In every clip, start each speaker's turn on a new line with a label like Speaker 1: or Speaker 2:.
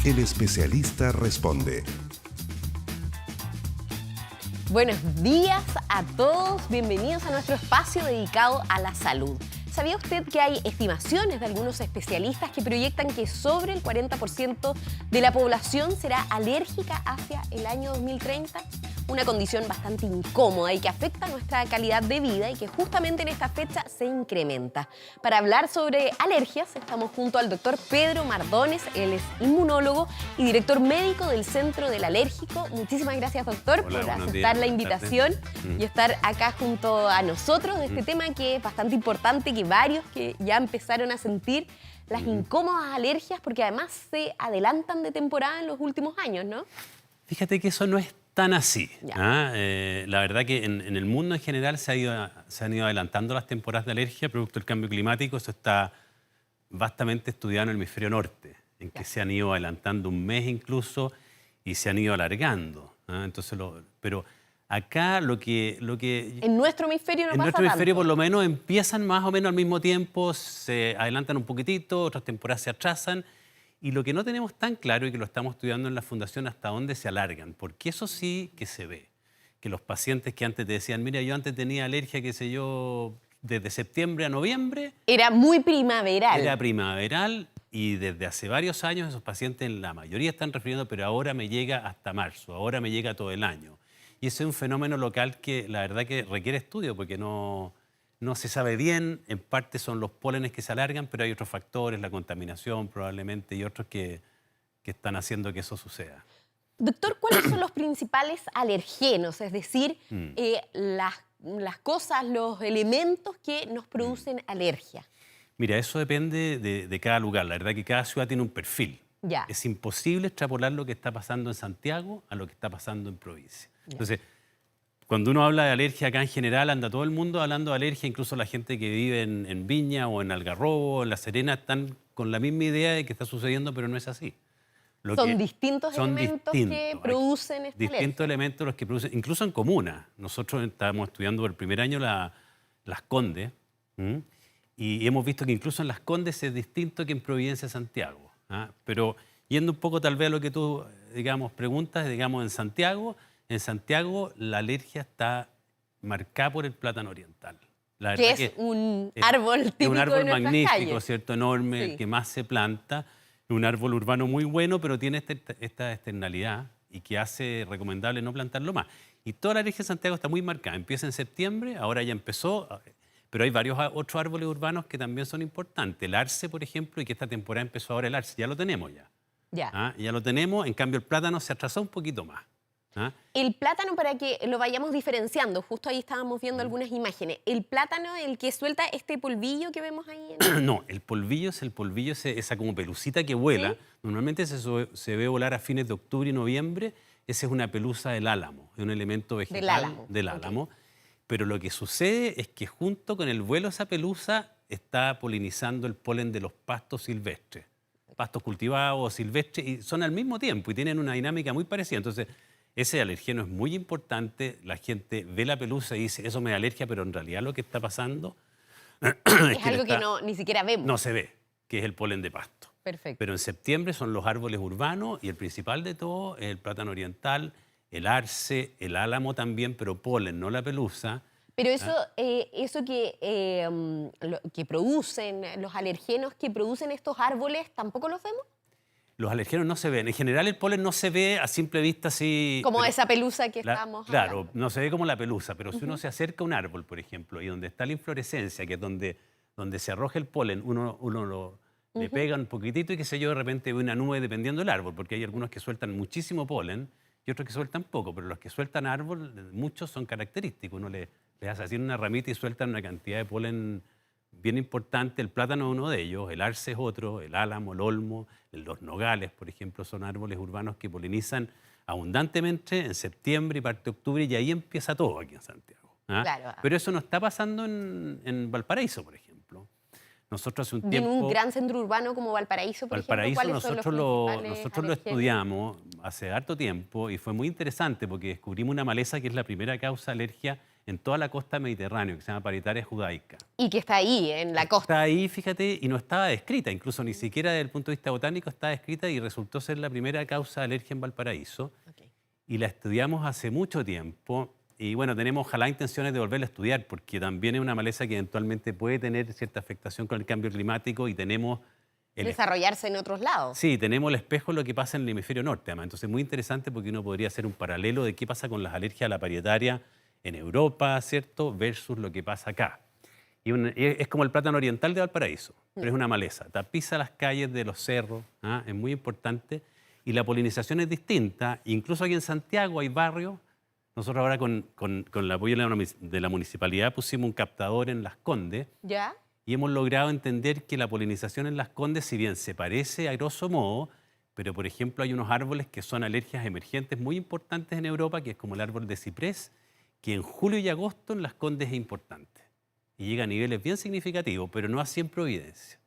Speaker 1: El especialista responde.
Speaker 2: Buenos días a todos, bienvenidos a nuestro espacio dedicado a la salud. ¿Sabía usted que hay estimaciones de algunos especialistas que proyectan que sobre el 40% de la población será alérgica hacia el año 2030? Una condición bastante incómoda y que afecta nuestra calidad de vida y que justamente en esta fecha se incrementa. Para hablar sobre alergias estamos junto al doctor Pedro Mardones, él es inmunólogo y director médico del Centro del Alérgico. Muchísimas gracias, doctor, por aceptar la invitación y estar acá junto a nosotros de este tema que es bastante importante, que varios que ya empezaron a sentir las incómodas alergias porque además se adelantan de temporada en los últimos años, ¿no?
Speaker 3: Fíjate que eso no es tan así. La verdad que en el mundo en general se han ido adelantando las temporadas de alergia producto del cambio climático. Eso está vastamente estudiado en el hemisferio norte, en que se han ido adelantando un mes incluso y se han ido alargando. Entonces, pero acá lo que
Speaker 2: en nuestro hemisferio no pasa tanto.
Speaker 3: En nuestro hemisferio por lo menos empiezan más o menos al mismo tiempo, se adelantan un poquitito, otras temporadas se atrasan. Y lo que no tenemos tan claro y que lo estamos estudiando en la Fundación hasta dónde se alargan, porque eso sí que se ve, que los pacientes que antes te decían, mira, yo antes tenía alergia, qué sé yo, desde septiembre a noviembre.
Speaker 2: Era muy primaveral.
Speaker 3: Era primaveral y desde hace varios años esos pacientes, la mayoría están refiriendo, pero ahora me llega hasta marzo, ahora me llega todo el año. Y ese es un fenómeno local que la verdad que requiere estudio porque no se sabe bien, en parte son los pólenes que se alargan, pero hay otros factores, la contaminación probablemente y otros que están haciendo que eso suceda.
Speaker 2: Doctor, ¿cuáles son los principales alergenos? Es decir, las cosas, los elementos que nos producen alergia.
Speaker 3: Mira, eso depende de cada lugar. La verdad que cada ciudad tiene un perfil.
Speaker 2: Ya.
Speaker 3: Es imposible extrapolar lo que está pasando en Santiago a lo que está pasando en provincia.
Speaker 2: Ya.
Speaker 3: Entonces, cuando uno habla de alergia acá en general, anda todo el mundo hablando de alergia, incluso la gente que vive en Viña o en Algarrobo o en La Serena están con la misma idea de que está sucediendo, pero no es así.
Speaker 2: Son distintos elementos que producen esta alergia.
Speaker 3: Distintos elementos los que producen, incluso en comunas. Nosotros estábamos estudiando por el primer año Las Condes y hemos visto que incluso en Las Condes es distinto que en Providencia, Santiago. Pero yendo un poco tal vez a lo que tú, digamos, preguntas, digamos, en Santiago la alergia está marcada por el plátano oriental.
Speaker 2: Que es un árbol típico de nuestras calles. Es un árbol
Speaker 3: magnífico, ¿cierto? Enorme,
Speaker 2: sí.
Speaker 3: El que más se planta. Es un árbol urbano muy bueno, pero tiene esta externalidad y que hace recomendable no plantarlo más. Y toda la alergia de Santiago está muy marcada. Empieza en septiembre, ahora ya empezó, pero hay varios otros árboles urbanos que también son importantes. El arce, por ejemplo, y que esta temporada empezó ahora el arce. Ya lo tenemos ya. Ya lo tenemos, en cambio el plátano se atrasó un poquito más.
Speaker 2: El plátano, para que lo vayamos diferenciando, justo ahí estábamos viendo algunas imágenes. ¿El plátano el que suelta este polvillo que vemos ahí?
Speaker 3: No, el polvillo es esa como pelucita que vuela. ¿Sí? Normalmente se ve volar a fines de octubre y noviembre. Esa es una pelusa del álamo, es un elemento vegetal del álamo. Okay. Pero lo que sucede es que junto con el vuelo de esa pelusa está polinizando el polen de los pastos silvestres. Pastos cultivados o silvestres, y son al mismo tiempo y tienen una dinámica muy parecida. Entonces, ese alergeno es muy importante. La gente ve la pelusa y dice, eso me da alergia, pero en realidad lo que está pasando
Speaker 2: es algo que ni siquiera vemos.
Speaker 3: No se ve, que es el polen de pasto.
Speaker 2: Perfecto.
Speaker 3: Pero en septiembre son los árboles urbanos y el principal de todo es el plátano oriental, el arce, el álamo también, pero polen, no la pelusa.
Speaker 2: Pero eso que producen, los alergenos que producen estos árboles, ¿tampoco los vemos?
Speaker 3: Los alergenos no se ven. En general el polen no se ve a simple vista así.
Speaker 2: Como esa pelusa que estábamos hablando.
Speaker 3: Claro, no se ve como la pelusa, pero si uno se acerca a un árbol, por ejemplo, y donde está la inflorescencia, que es donde se arroja el polen, uno le pega un poquitito y qué sé yo, de repente ve una nube dependiendo del árbol, porque hay algunos que sueltan muchísimo polen y otros que sueltan poco, pero los que sueltan árbol, muchos son característicos. Uno le hace así una ramita y sueltan una cantidad de polen bien importante. El plátano es uno de ellos, el arce es otro, el álamo, el olmo, los nogales, por ejemplo, son árboles urbanos que polinizan abundantemente en septiembre y parte de octubre, y ahí empieza todo aquí en Santiago.
Speaker 2: Claro.
Speaker 3: Pero eso no está pasando en Valparaíso, por ejemplo. Nosotros hace un tiempo...
Speaker 2: En un gran centro urbano como Valparaíso, por ejemplo, ¿cuáles son los
Speaker 3: nosotros lo estudiamos hace harto tiempo y fue muy interesante porque descubrimos una maleza que es la primera causa de alergia en toda la costa mediterránea, que se llama Paritaria judaica.
Speaker 2: Y que está ahí, en la costa.
Speaker 3: Está ahí, fíjate, y no estaba descrita, incluso ni siquiera desde el punto de vista botánico estaba descrita y resultó ser la primera causa de alergia en Valparaíso.
Speaker 2: Okay.
Speaker 3: Y la estudiamos hace mucho tiempo y bueno, tenemos ojalá intenciones de volverla a estudiar porque también es una maleza que eventualmente puede tener cierta afectación con el cambio climático y tenemos...
Speaker 2: Desarrollarse en otros lados.
Speaker 3: Sí, tenemos el espejo de lo que pasa en el hemisferio norte, además. Entonces es muy interesante porque uno podría hacer un paralelo de qué pasa con las alergias a la parietaria en Europa, ¿cierto? Versus lo que pasa acá. Y es como el plátano oriental de Valparaíso, pero es una maleza. Tapiza las calles de los cerros, ¿ah? Es muy importante. Y la polinización es distinta. Incluso aquí en Santiago hay barrios. Nosotros ahora con el apoyo de la municipalidad pusimos un captador en Las Condes.
Speaker 2: ¿Ya?
Speaker 3: Y hemos logrado entender que la polinización en Las Condes, si bien se parece a grosso modo, pero por ejemplo hay unos árboles que son alergias emergentes muy importantes en Europa, que es como el árbol de ciprés, que en julio y agosto en Las Condes es importante. Y llega a niveles bien significativos, pero no así en Providencia.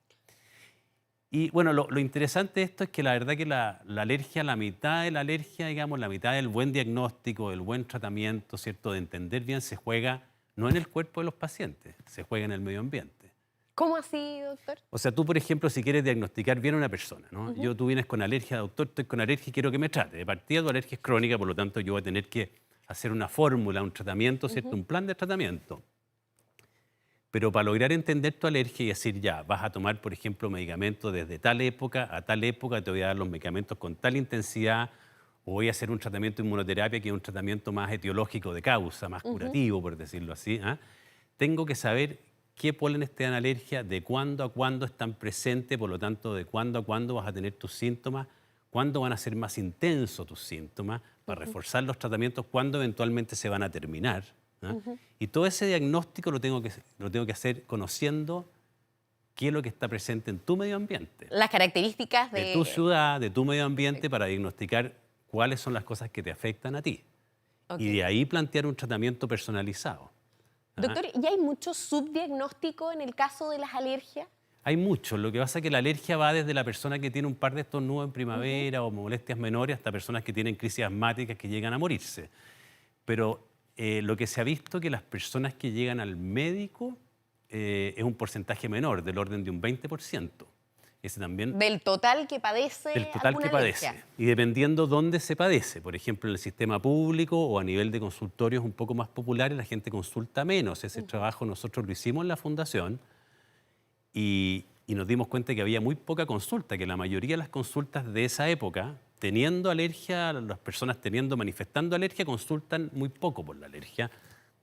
Speaker 3: Y bueno, lo interesante de esto es que la verdad que la alergia, la mitad de la alergia, digamos, la mitad del buen diagnóstico, del buen tratamiento, ¿cierto? De entender bien, se juega no en el cuerpo de los pacientes, se juega en el medio ambiente.
Speaker 2: ¿Cómo así, doctor?
Speaker 3: O sea, tú, por ejemplo, si quieres diagnosticar bien a una persona, ¿no? Tú vienes con alergia, doctor, estoy con alergia y quiero que me trate. De partida, tu alergia es crónica, por lo tanto, yo voy a tener que hacer una fórmula, un tratamiento, ¿cierto? Un plan de tratamiento. Pero para lograr entender tu alergia y decir, ya, vas a tomar, por ejemplo, medicamentos desde tal época a tal época, te voy a dar los medicamentos con tal intensidad, o voy a hacer un tratamiento de inmunoterapia que es un tratamiento más etiológico de causa, más curativo, por decirlo así, ¿ah? Tengo que saber qué pólenes te dan alergia, de cuándo a cuándo están presentes, por lo tanto, de cuándo a cuándo vas a tener tus síntomas, cuándo van a ser más intensos tus síntomas, para reforzar los tratamientos, cuándo eventualmente se van a terminar, ¿no? Y todo ese diagnóstico lo tengo que hacer conociendo qué es lo que está presente en tu medio ambiente.
Speaker 2: Las características
Speaker 3: de tu ciudad, de tu medio ambiente, para diagnosticar cuáles son las cosas que te afectan a ti.
Speaker 2: Okay.
Speaker 3: Y de ahí plantear un tratamiento personalizado.
Speaker 2: Doctor, ¿y hay mucho subdiagnóstico en el caso de las alergias?
Speaker 3: Hay mucho. Lo que pasa es que la alergia va desde la persona que tiene un par de estornudos en primavera o molestias menores hasta personas que tienen crisis asmáticas que llegan a morirse. Pero lo que se ha visto es que las personas que llegan al médico es un porcentaje menor, del orden de un 20%. Ese también,
Speaker 2: del total que padece
Speaker 3: del total
Speaker 2: alguna
Speaker 3: que padece.
Speaker 2: alergia.
Speaker 3: Y dependiendo dónde se padece, por ejemplo, en el sistema público o a nivel de consultorios un poco más populares, la gente consulta menos. Ese trabajo nosotros lo hicimos en la fundación y nos dimos cuenta que había muy poca consulta, que la mayoría de las consultas de esa época, teniendo alergia, las personas manifestando alergia, consultan muy poco por la alergia,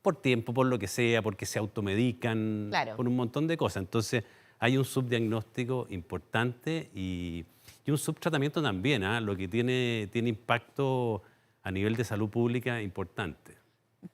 Speaker 3: por tiempo, por lo que sea, porque se automedican,
Speaker 2: claro,
Speaker 3: por un montón de cosas. Entonces, hay un subdiagnóstico importante y un subtratamiento también, ¿eh? Lo que tiene impacto a nivel de salud pública importante.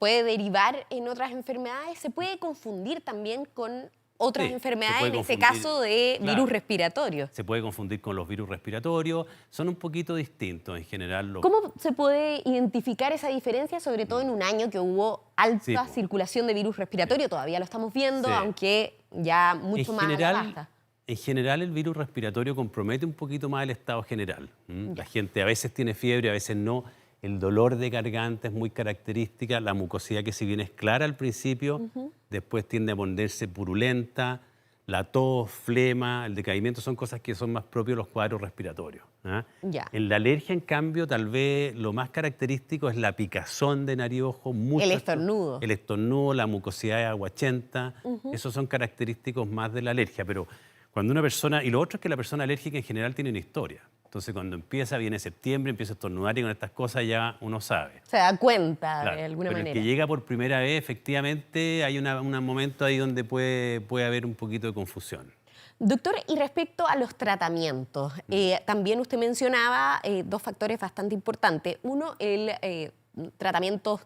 Speaker 2: ¿Puede derivar en otras enfermedades? ¿Se puede confundir también con otras enfermedades, en ese caso de virus respiratorio?
Speaker 3: Se puede confundir con los virus respiratorios, son un poquito distintos en general.
Speaker 2: ¿Cómo se puede identificar esa diferencia, sobre todo en un año que hubo alta circulación de virus respiratorio? Todavía lo estamos viendo, aunque ya mucho más a la baja.
Speaker 3: En general, el virus respiratorio compromete un poquito más el estado general. La gente a veces tiene fiebre, a veces no. El dolor de garganta es muy característica. La mucosidad, que si bien es clara al principio, después tiende a ponerse purulenta. La tos, flema, el decaimiento son cosas que son más propios de los cuadros respiratorios. En la alergia, en cambio, tal vez lo más característico es la picazón de nariz, ojo.
Speaker 2: El estornudo.
Speaker 3: El estornudo, la mucosidad aguachenta. Esos son característicos más de la alergia. Pero cuando una persona... Y lo otro es que la persona alérgica en general tiene una historia. Entonces, cuando viene septiembre, empieza a estornudar y con estas cosas ya uno sabe.
Speaker 2: Se da cuenta,
Speaker 3: claro,
Speaker 2: de alguna manera.
Speaker 3: El que llega por primera vez, efectivamente, hay un momento ahí donde puede haber un poquito de confusión.
Speaker 2: Doctor, y respecto a los tratamientos, también usted mencionaba dos factores bastante importantes. Uno, tratamientos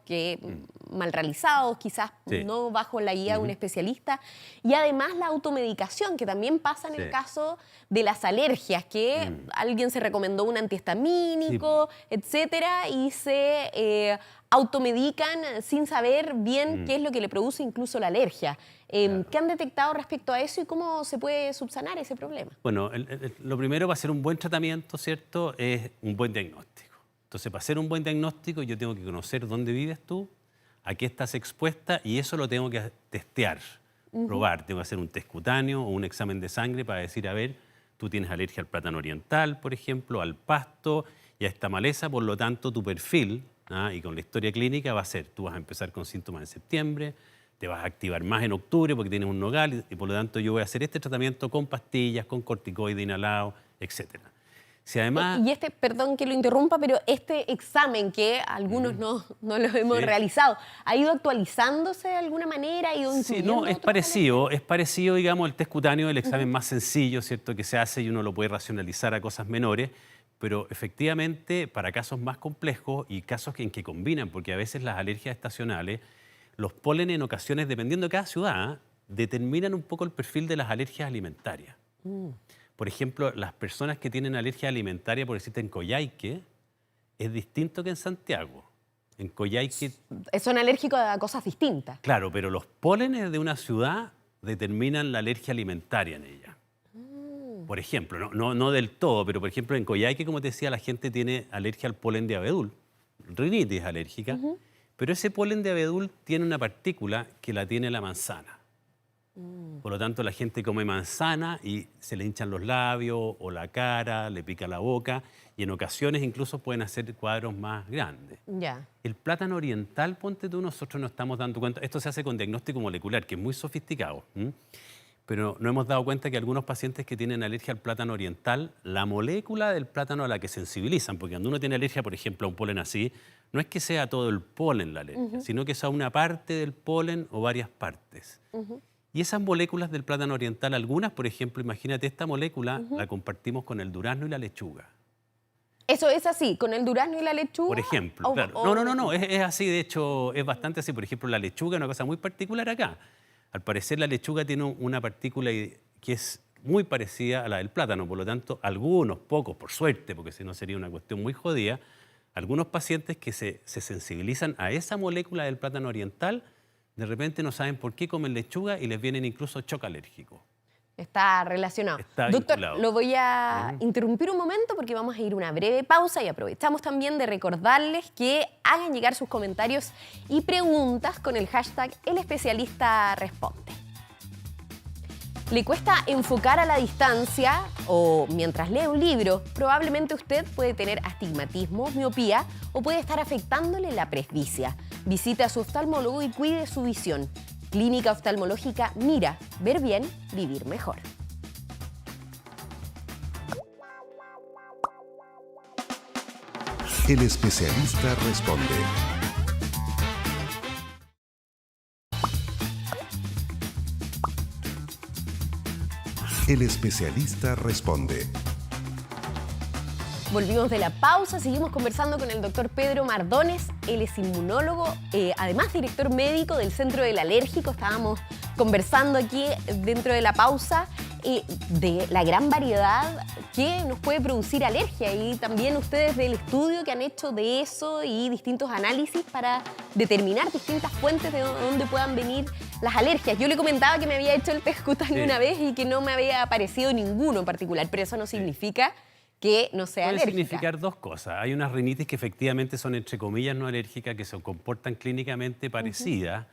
Speaker 2: mal realizados, quizás no bajo la guía de un especialista, y además la automedicación, que también pasa en el caso de las alergias, que alguien se recomendó un antihistamínico, etcétera, y se automedican sin saber bien qué es lo que le produce incluso la alergia. ¿Qué han detectado respecto a eso y cómo se puede subsanar ese problema?
Speaker 3: Bueno, lo primero para hacer un buen tratamiento, ¿cierto?, es un buen diagnóstico. Entonces, para hacer un buen diagnóstico, yo tengo que conocer dónde vives tú, a qué estás expuesta, y eso lo tengo que testear, probar. Tengo que hacer un test cutáneo o un examen de sangre para decir, a ver, tú tienes alergia al plátano oriental, por ejemplo, al pasto y a esta maleza, por lo tanto, tu perfil, y con la historia clínica va a ser, tú vas a empezar con síntomas en septiembre, te vas a activar más en octubre porque tienes un nogal y por lo tanto yo voy a hacer este tratamiento con pastillas, con corticoide inhalado, etc. Si además...
Speaker 2: Y perdón que lo interrumpa, pero este examen que algunos no lo hemos realizado, ¿ha ido actualizándose de alguna manera? ¿Ha ido
Speaker 3: Sí, no, es parecido, digamos, el test cutáneo, el examen más sencillo, ¿cierto?, que se hace y uno lo puede racionalizar a cosas menores, pero efectivamente para casos más complejos y casos en que combinan, porque a veces las alergias estacionales, los polen en ocasiones, dependiendo de cada ciudad, determinan un poco el perfil de las alergias alimentarias. Por ejemplo, las personas que tienen alergia alimentaria, por decirte, en Coyhaique, es distinto que en Santiago. En Coyhaique...
Speaker 2: Son alérgicos a cosas distintas.
Speaker 3: Claro, pero los pólenes de una ciudad determinan la alergia alimentaria en ella. Por ejemplo, no del todo, pero por ejemplo en Coyhaique, como te decía, la gente tiene alergia al polen de abedul, rinitis alérgica, pero ese polen de abedul tiene una partícula que la tiene la manzana. Por lo tanto, la gente come manzana y se le hinchan los labios o la cara, le pica la boca y en ocasiones incluso pueden hacer cuadros más grandes.
Speaker 2: Ya.
Speaker 3: El plátano oriental, ponte tú, nosotros nos estamos dando cuenta, esto se hace con diagnóstico molecular, que es muy sofisticado, pero nos hemos dado cuenta que algunos pacientes que tienen alergia al plátano oriental, la molécula del plátano a la que sensibilizan, porque cuando uno tiene alergia, por ejemplo, a un polen así, no es que sea todo el polen la alergia, sino que sea una parte del polen o varias partes. Y esas moléculas del plátano oriental, algunas, por ejemplo, imagínate, esta molécula la compartimos con el durazno y la lechuga.
Speaker 2: ¿Eso es así, con el durazno y la lechuga?
Speaker 3: Por ejemplo, claro. No, es así, de hecho, es bastante así. Por ejemplo, la lechuga es una cosa muy particular acá. Al parecer, la lechuga tiene una partícula que es muy parecida a la del plátano. Por lo tanto, algunos, pocos, por suerte, porque si no sería una cuestión muy jodida, algunos pacientes que se sensibilizan a esa molécula del plátano oriental, de repente no saben por qué comen lechuga y les vienen incluso shock alérgico.
Speaker 2: Está relacionado.
Speaker 3: Está
Speaker 2: Doctor,
Speaker 3: vinculado.
Speaker 2: lo voy a interrumpir un momento porque vamos a ir a una breve pausa y aprovechamos también de recordarles que hagan llegar sus comentarios y preguntas con el hashtag El Especialista Responde. ¿Le cuesta enfocar a la distancia o mientras lee un libro? Probablemente usted puede tener astigmatismo, miopía o puede estar afectándole la presbicia. Visite a su oftalmólogo y cuide su visión. Clínica Oftalmológica Mira, ver bien, vivir mejor.
Speaker 1: El especialista responde. El especialista responde.
Speaker 2: Volvimos de la pausa, seguimos conversando con el doctor Pedro Mardones. Él es inmunólogo, además director médico del Centro del Alérgico. Estábamos conversando aquí dentro de la pausa de la gran variedad que nos puede producir alergia y también ustedes del estudio que han hecho de eso y distintos análisis para determinar distintas fuentes de dónde puedan venir las alergias. Yo le comentaba que me había hecho el test cutáneo una vez y que no me había aparecido ninguno en particular, pero eso no significa que no sea alérgica.
Speaker 3: Puede significar dos cosas. Hay unas rinitis que efectivamente son, entre comillas, no alérgicas, que se comportan clínicamente parecidas,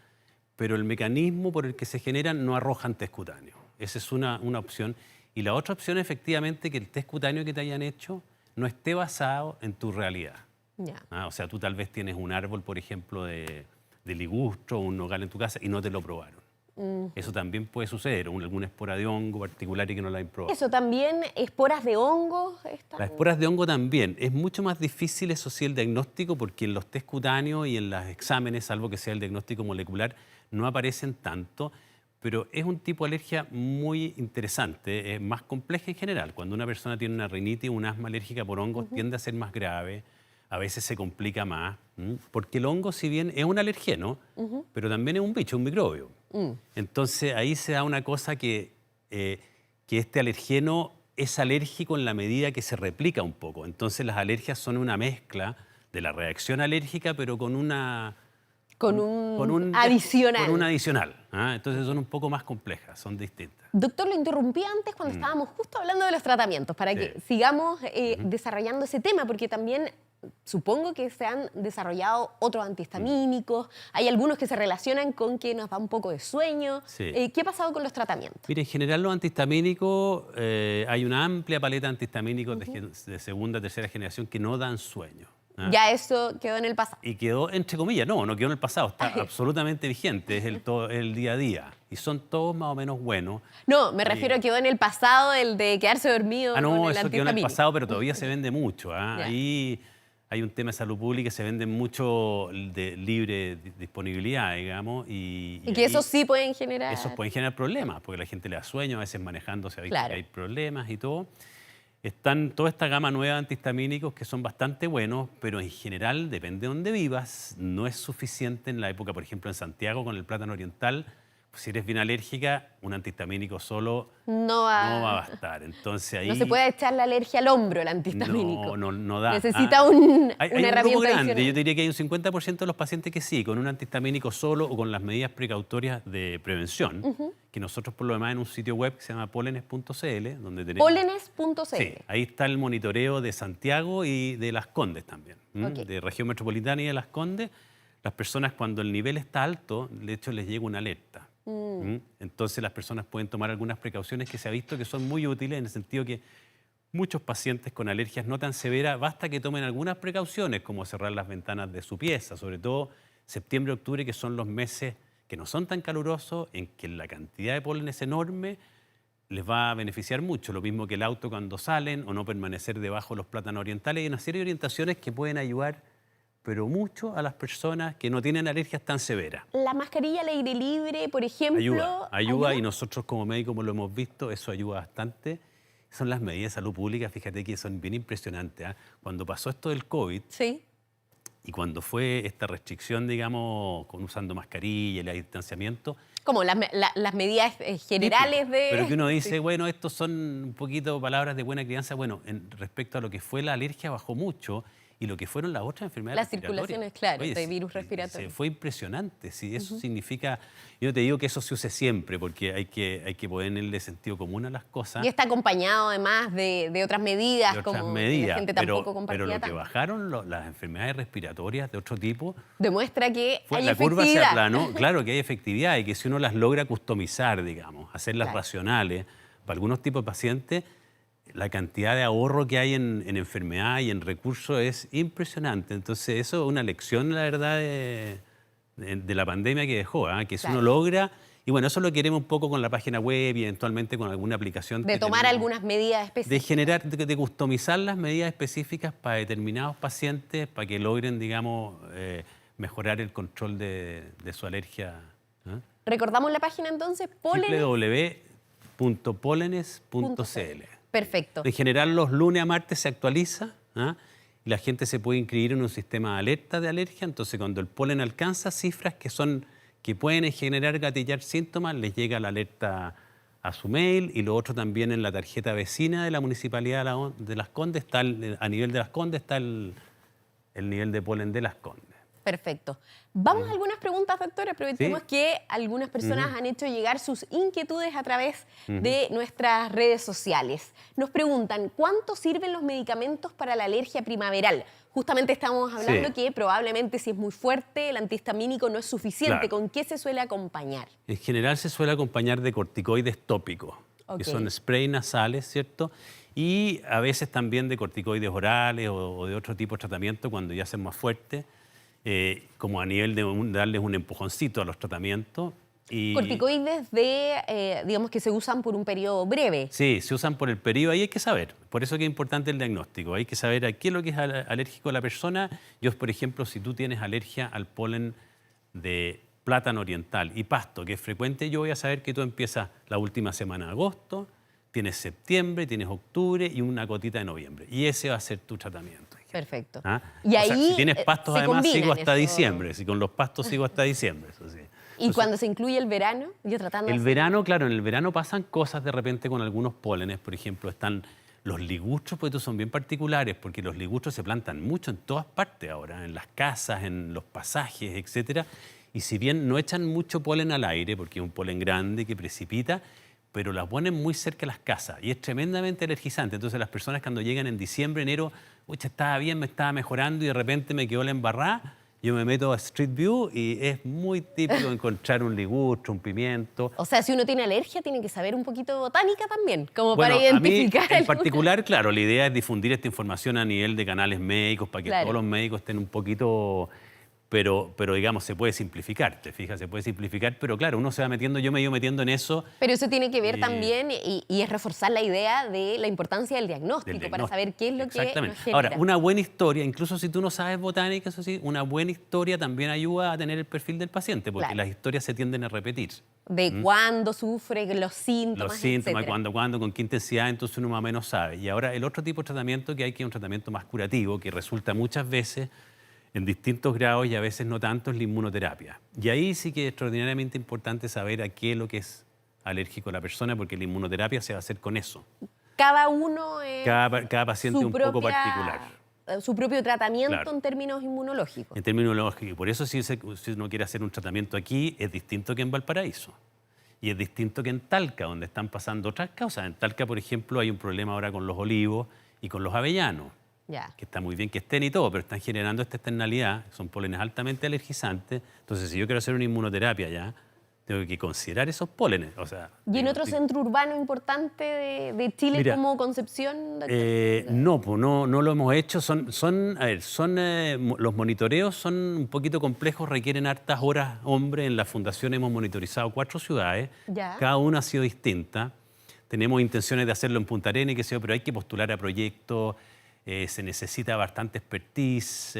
Speaker 3: pero el mecanismo por el que se generan no arrojan test cutáneo. Esa es una opción. Y la otra opción, efectivamente, que el test cutáneo que te hayan hecho no esté basado en tu realidad. O sea, tú tal vez tienes un árbol, por ejemplo, de ligustro o un nogal en tu casa y no te lo probaron. Eso también puede suceder, alguna espora de hongo particular y que no la han probado.
Speaker 2: ¿Eso también, esporas de hongo?
Speaker 3: Las esporas de hongo también. Es mucho más difícil, eso sí, el diagnóstico, porque en los test cutáneos y en los exámenes, salvo que sea el diagnóstico molecular, no aparecen tanto, pero es un tipo de alergia muy interesante, es más compleja en general. Cuando una persona tiene una rinitis o un asma alérgica por hongos, tiende a ser más grave, a veces se complica más, porque el hongo, si bien es un alergeno, pero también es un bicho, un microbio. Entonces ahí se da una cosa que este alergeno es alérgico en la medida que se replica un poco. Entonces las alergias son una mezcla de la reacción alérgica, pero con un
Speaker 2: adicional.
Speaker 3: Con un adicional. Entonces son un poco más complejas, son distintas.
Speaker 2: Doctor, lo interrumpí antes cuando estábamos justo hablando de los tratamientos, para que sigamos desarrollando ese tema, porque también supongo que se han desarrollado otros antihistamínicos, hay algunos que se relacionan con que nos da un poco de sueño.
Speaker 3: Sí.
Speaker 2: ¿Qué ha pasado con los tratamientos?
Speaker 3: Mire, en general los antihistamínicos, hay una amplia paleta de antihistamínicos de segunda, tercera generación que no dan sueño. ¿Ah?
Speaker 2: Ya eso quedó en el pasado.
Speaker 3: Y quedó, entre comillas, no quedó en el pasado, está absolutamente vigente, es el día a día. Y son todos más o menos buenos.
Speaker 2: No, me refiero a quedó en el pasado el de quedarse dormido con
Speaker 3: No,
Speaker 2: el
Speaker 3: eso quedó en el
Speaker 2: antihistamínico.
Speaker 3: pasado, pero todavía se vende mucho. ¿Ah?
Speaker 2: Ya.
Speaker 3: Ahí hay un tema de salud pública, se vende mucho de libre disponibilidad, digamos.
Speaker 2: Y que
Speaker 3: ahí
Speaker 2: esos sí pueden generar...
Speaker 3: esos pueden generar problemas, porque la gente le da sueño, a veces manejando se ha visto
Speaker 2: Claro.
Speaker 3: que hay problemas y todo. Están toda esta gama nueva de antihistamínicos que son bastante buenos, pero en general, depende de dónde vivas, no es suficiente en la época, por ejemplo, en Santiago con el plátano oriental. Pues si eres bien alérgica, un antihistamínico solo
Speaker 2: No va,
Speaker 3: no va a bastar. Entonces ahí
Speaker 2: no se puede echar la alergia al hombro el antihistamínico.
Speaker 3: no da.
Speaker 2: Necesita
Speaker 3: Hay
Speaker 2: una
Speaker 3: un grupo
Speaker 2: herramienta
Speaker 3: grande,
Speaker 2: adicional.
Speaker 3: yo diría que hay un 50% de los pacientes que sí, con un antihistamínico solo o con las medidas precautorias de prevención, que nosotros por lo demás en un sitio web que se llama polenes.cl, donde tenemos...
Speaker 2: Pólenes.cl.
Speaker 3: Sí, ahí está el monitoreo de Santiago y de Las Condes también,
Speaker 2: Ok.
Speaker 3: de región metropolitana y de Las Condes. Las personas cuando el nivel está alto, de hecho les llega una alerta. Entonces las personas pueden tomar algunas precauciones que se ha visto que son muy útiles en el sentido que muchos pacientes con alergias no tan severas, basta que tomen algunas precauciones como cerrar las ventanas de su pieza, sobre todo septiembre, octubre, que son los meses que no son tan calurosos, en que la cantidad de polen es enorme, les va a beneficiar mucho. Lo mismo que el auto cuando salen o no permanecer debajo de los plátanos orientales. Hay una serie de orientaciones que pueden ayudar, pero mucho a las personas que no tienen alergias tan severas.
Speaker 2: La mascarilla al aire libre, por ejemplo...
Speaker 3: Ayuda y nosotros como médicos, como lo hemos visto, eso ayuda bastante. Son las medidas de salud pública, fíjate que son bien impresionantes. ¿Ah? Cuando pasó esto del COVID
Speaker 2: Sí.
Speaker 3: y cuando fue esta restricción, digamos, con usando mascarilla y el distanciamiento...
Speaker 2: Como las medidas generales de...
Speaker 3: Pero que uno dice,
Speaker 2: Sí.
Speaker 3: bueno, estos son un poquito palabras de buena crianza. Bueno, respecto a lo que fue la alergia bajó mucho y lo que fueron las otras enfermedades
Speaker 2: Las
Speaker 3: respiratorias.
Speaker 2: circulaciones, claro, de
Speaker 3: sí,
Speaker 2: virus respiratorios.
Speaker 3: Fue impresionante. Sí, eso significa, yo no te digo que eso se use siempre, porque hay que ponerle sentido común a las cosas.
Speaker 2: Y está acompañado además de otras medidas,
Speaker 3: de otras
Speaker 2: como
Speaker 3: medidas,
Speaker 2: la gente tampoco compartía
Speaker 3: pero lo que
Speaker 2: tanto.
Speaker 3: bajaron las enfermedades respiratorias de otro tipo,
Speaker 2: Demuestra que hay
Speaker 3: la curva se
Speaker 2: efectividad.
Speaker 3: aplanó. Claro que hay efectividad y que si uno las logra customizar, digamos, hacerlas
Speaker 2: Claro.
Speaker 3: racionales, para algunos tipos de pacientes, la cantidad de ahorro que hay en enfermedad y en recursos es impresionante. Entonces, eso es una lección, la verdad, de la pandemia que dejó, ¿ah? Que si
Speaker 2: Claro.
Speaker 3: uno logra, y bueno, eso lo queremos un poco con la página web y eventualmente con alguna aplicación.
Speaker 2: De
Speaker 3: que
Speaker 2: tomar
Speaker 3: tenemos,
Speaker 2: algunas medidas
Speaker 3: de
Speaker 2: específicas.
Speaker 3: generar, de customizar las medidas específicas para determinados pacientes, para que logren, digamos, mejorar el control de su alergia. ¿Ah?
Speaker 2: Recordamos la página entonces, Pólenes.
Speaker 3: www.polenes.cl.
Speaker 2: Perfecto.
Speaker 3: En general, los lunes a martes se actualiza, ¿ah? Y la gente se puede inscribir en un sistema de alerta de alergia. Entonces, cuando el polen alcanza cifras que pueden generar, gatillar síntomas, les llega la alerta a su mail. Y lo otro también en la tarjeta vecina de la Municipalidad de Las Condes, a nivel de Las Condes está el nivel de polen de Las Condes.
Speaker 2: Perfecto. Vamos a algunas preguntas, doctor. Aprovechemos
Speaker 3: Sí.
Speaker 2: que algunas personas han hecho llegar sus inquietudes a través de nuestras redes sociales. Nos preguntan, ¿cuánto sirven los medicamentos para la alergia primaveral? Justamente estamos hablando
Speaker 3: Sí.
Speaker 2: que probablemente si es muy fuerte, el antihistamínico no es suficiente.
Speaker 3: Claro.
Speaker 2: ¿Con qué se suele acompañar?
Speaker 3: En general se suele acompañar de corticoides tópicos,
Speaker 2: Ok.
Speaker 3: que son spray nasales, ¿cierto? Y a veces también de corticoides orales o de otro tipo de tratamiento cuando ya son más fuertes, como a nivel de darles un empujoncito a los tratamientos. Y
Speaker 2: Corticoides digamos que se usan por un periodo breve.
Speaker 3: sí, se usan por el periodo, ahí hay que saber. Por eso que es importante el diagnóstico. Hay que saber a qué es lo que es alérgico a la persona. Yo, por ejemplo, si tú tienes alergia al polen de plátano oriental y pasto, que es frecuente, yo voy a saber que tú empiezas la última semana de agosto, tienes septiembre, tienes octubre y una gotita de noviembre. Y ese va a ser tu tratamiento.
Speaker 2: Perfecto.
Speaker 3: ¿Ah?
Speaker 2: Y
Speaker 3: O sea,
Speaker 2: ahí
Speaker 3: si tienes pastos,
Speaker 2: se
Speaker 3: además, sigo
Speaker 2: combinan
Speaker 3: hasta
Speaker 2: eso.
Speaker 3: diciembre. Si con los pastos sigo hasta diciembre, eso sí.
Speaker 2: Y cuando se incluye el verano, yo tratando de
Speaker 3: El
Speaker 2: hacer-
Speaker 3: verano, claro, en el verano pasan cosas de repente con algunos pólenes. Por ejemplo, están los liguostros, pues estos son bien particulares, porque los liguostros se plantan mucho en todas partes ahora, en las casas, en los pasajes, etcétera. Y si bien no echan mucho polen al aire, porque es un polen grande que precipita, pero la ponen muy cerca de las casas y es tremendamente energizante. Entonces las personas cuando llegan en diciembre, enero, estaba bien, me estaba mejorando y de repente me quedó la embarrada, yo me meto a Street View y es muy típico encontrar un ligustro, un pimiento.
Speaker 2: O sea, si uno tiene alergia, tiene que saber un poquito de botánica también, como
Speaker 3: Bueno,
Speaker 2: para identificar.
Speaker 3: a mí en particular, claro, la idea es difundir esta información a nivel de canales médicos para que
Speaker 2: Claro.
Speaker 3: todos los médicos estén un poquito... Pero digamos, se puede simplificar, ¿te fijas? Se puede simplificar, pero claro, uno se va metiendo, yo me he ido metiendo en eso.
Speaker 2: Pero eso tiene que ver también y es reforzar la idea de la importancia del diagnóstico, para saber qué es lo que
Speaker 3: Exactamente.
Speaker 2: nos genera.
Speaker 3: Ahora, una buena historia, incluso si tú no sabes botánica, eso sí, una buena historia también ayuda a tener el perfil del paciente, porque
Speaker 2: Claro.
Speaker 3: las historias se tienden a repetir.
Speaker 2: De cuándo sufre, los síntomas,
Speaker 3: Los síntomas,
Speaker 2: etcétera.
Speaker 3: cuándo, con qué intensidad, entonces uno más o menos sabe. Y ahora el otro tipo de tratamiento que hay, que es un tratamiento más curativo, que resulta muchas veces en distintos grados y a veces no tanto, es la inmunoterapia. Y ahí sí que es extraordinariamente importante saber a qué es lo que es alérgico la persona, porque la inmunoterapia se va a hacer con eso.
Speaker 2: Cada uno
Speaker 3: Cada paciente es un poco particular.
Speaker 2: Su propio tratamiento
Speaker 3: Claro.
Speaker 2: en términos inmunológicos.
Speaker 3: En términos lógicos. Y por eso si uno quiere hacer un tratamiento aquí, es distinto que en Valparaíso. Y es distinto que en Talca, donde están pasando otras causas. En Talca, por ejemplo, hay un problema ahora con los olivos y con los avellanos.
Speaker 2: Ya.
Speaker 3: Que está muy bien que estén y todo, pero están generando esta externalidad, son pólenes altamente alergizantes. Entonces, si yo quiero hacer una inmunoterapia ya, tengo que considerar esos pólenes. O sea,
Speaker 2: ¿Y en otro centro urbano importante de Chile,
Speaker 3: Mira,
Speaker 2: como Concepción?
Speaker 3: no, pues no lo hemos hecho. Los monitoreos son un poquito complejos, requieren hartas horas, hombre. En la fundación hemos monitorizado 4 ciudades,
Speaker 2: Ya.
Speaker 3: cada una ha sido distinta. Tenemos intenciones de hacerlo en Punta Arenas, qué sé yo, pero hay que postular a proyectos. Se necesita bastante expertise.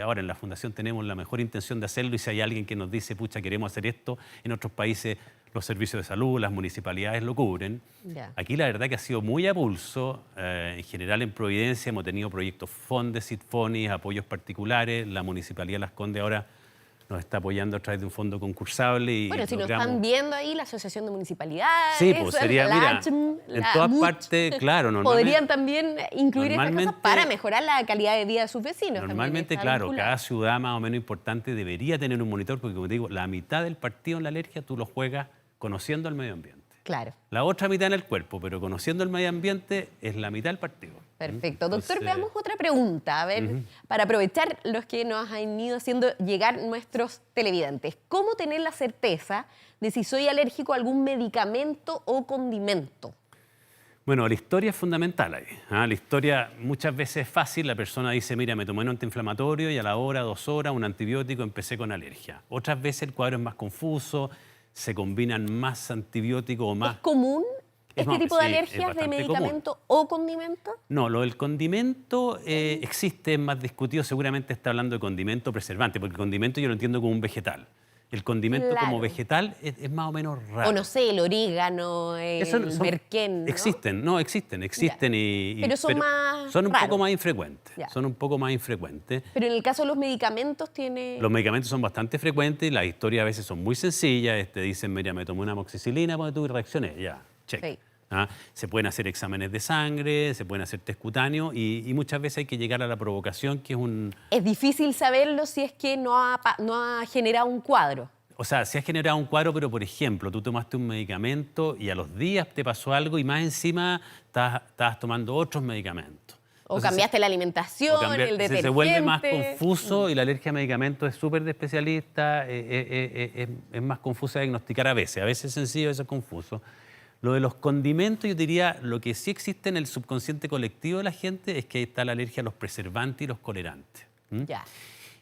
Speaker 3: Ahora en la Fundación tenemos la mejor intención de hacerlo y si hay alguien que nos dice, pucha, queremos hacer esto, en otros países los servicios de salud, las municipalidades lo cubren.
Speaker 2: Ya.
Speaker 3: Aquí la verdad que ha sido muy a pulso. En general en Providencia hemos tenido proyectos FONDES, FONIS, apoyos particulares. La Municipalidad de Las Condes ahora nos está apoyando a través de un fondo concursable. Y
Speaker 2: Bueno, si nos
Speaker 3: logramos...
Speaker 2: están viendo ahí, la Asociación de Municipalidades,
Speaker 3: Sí, pues sería,
Speaker 2: la
Speaker 3: mira,
Speaker 2: ACHM,
Speaker 3: en
Speaker 2: la
Speaker 3: todas
Speaker 2: MUCH,
Speaker 3: partes, claro, normalmente...
Speaker 2: podrían también incluir estas cosas
Speaker 3: normalmente-
Speaker 2: para mejorar la calidad de vida de sus vecinos. también
Speaker 3: Normalmente,
Speaker 2: está
Speaker 3: claro,
Speaker 2: vinculado.
Speaker 3: cada ciudad más o menos importante debería tener un monitor, porque como te digo, la mitad del partido en la alergia tú lo juegas conociendo el medio ambiente.
Speaker 2: Claro.
Speaker 3: La otra mitad en el cuerpo, pero conociendo el medio ambiente es la mitad del partido.
Speaker 2: Perfecto. Doctor,
Speaker 3: Entonces,
Speaker 2: veamos otra pregunta. A ver, para aprovechar los que nos han ido haciendo llegar nuestros televidentes. ¿Cómo tener la certeza de si soy alérgico a algún medicamento o condimento?
Speaker 3: Bueno, la historia es fundamental ahí. La historia muchas veces es fácil. La persona dice, mira, me tomé un antiinflamatorio y a la hora, 2 horas, un antibiótico, empecé con alergia. Otras veces el cuadro es más confuso, se combinan más antibióticos o más...
Speaker 2: ¿Es común
Speaker 3: Es
Speaker 2: este
Speaker 3: más,
Speaker 2: tipo de
Speaker 3: sí, es
Speaker 2: alergias de
Speaker 3: bastante
Speaker 2: medicamento o condimento?
Speaker 3: No, lo del condimento existe, es más discutido, seguramente está hablando de condimento preservante, porque el condimento yo lo entiendo como un vegetal. El condimento
Speaker 2: Claro.
Speaker 3: como vegetal es más o menos raro.
Speaker 2: O no sé, el orégano, el
Speaker 3: Eso
Speaker 2: berquén, ¿no?
Speaker 3: existen
Speaker 2: Pero son más
Speaker 3: son un
Speaker 2: raros.
Speaker 3: poco más infrecuentes.
Speaker 2: Ya.
Speaker 3: Son un poco más infrecuentes.
Speaker 2: Pero en el caso de los medicamentos tiene...
Speaker 3: Los medicamentos son bastante frecuentes y las historias a veces son muy sencillas. Te dicen, mira, me tomé una amoxicilina porque tuve reacciones. Ya, check.
Speaker 2: Sí.
Speaker 3: Se pueden hacer exámenes de sangre, se pueden hacer test cutáneos y muchas veces hay que llegar a la provocación, que es un...
Speaker 2: Es difícil saberlo si es que no ha generado un cuadro.
Speaker 3: O sea, se ha generado un cuadro, pero por ejemplo, tú tomaste un medicamento y a los días te pasó algo y más encima estabas tomando otros medicamentos.
Speaker 2: O
Speaker 3: Entonces,
Speaker 2: cambiaste la alimentación, el detergente.
Speaker 3: se vuelve más confuso y la alergia a medicamentos es súper de especialista, es más confusa de diagnosticar a veces es sencillo, a veces es confuso. Lo de los condimentos, yo diría, lo que sí existe en el subconsciente colectivo de la gente es que ahí está la alergia a los preservantes y los colorantes.
Speaker 2: Ya.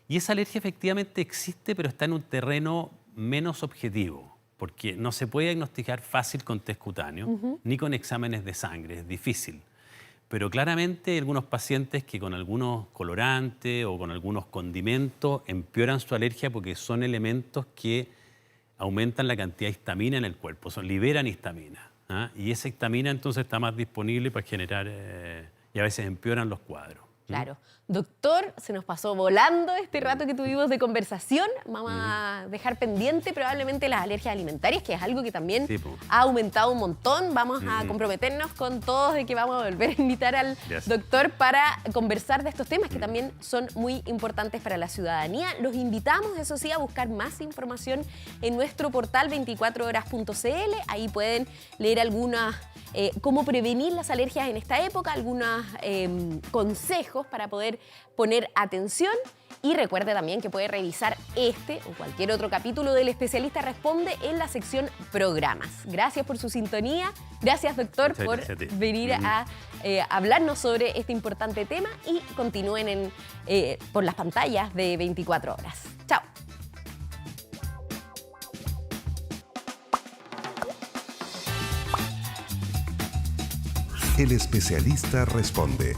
Speaker 3: Y esa alergia efectivamente existe, pero está en un terreno menos objetivo, porque no se puede diagnosticar fácil con test cutáneo, ni con exámenes de sangre, es difícil. Pero claramente hay algunos pacientes que con algunos colorantes o con algunos condimentos empeoran su alergia porque son elementos que aumentan la cantidad de histamina en el cuerpo, liberan histamina. Y esa histamina entonces está más disponible para generar, y a veces empeoran los cuadros.
Speaker 2: Claro. Doctor, se nos pasó volando este rato que tuvimos de conversación. Vamos a dejar pendiente probablemente las alergias alimentarias, que es algo que también
Speaker 3: Sí, po.
Speaker 2: ha aumentado un montón. Vamos a comprometernos con todos de que vamos a volver a invitar al
Speaker 3: Gracias.
Speaker 2: doctor para conversar de estos temas que también son muy importantes para la ciudadanía. Los invitamos, eso sí, a buscar más información en nuestro portal 24horas.cl. Ahí pueden leer algunas, cómo prevenir las alergias en esta época, algunos consejos para poder poner atención. Y recuerde también que puede revisar este o cualquier otro capítulo del Especialista Responde en la sección Programas. Gracias por su sintonía. Gracias, doctor,
Speaker 3: Muchas
Speaker 2: por
Speaker 3: gracias a ti.
Speaker 2: venir a hablarnos sobre este importante tema y continúen por las pantallas de 24 horas. Chao.
Speaker 1: El especialista responde.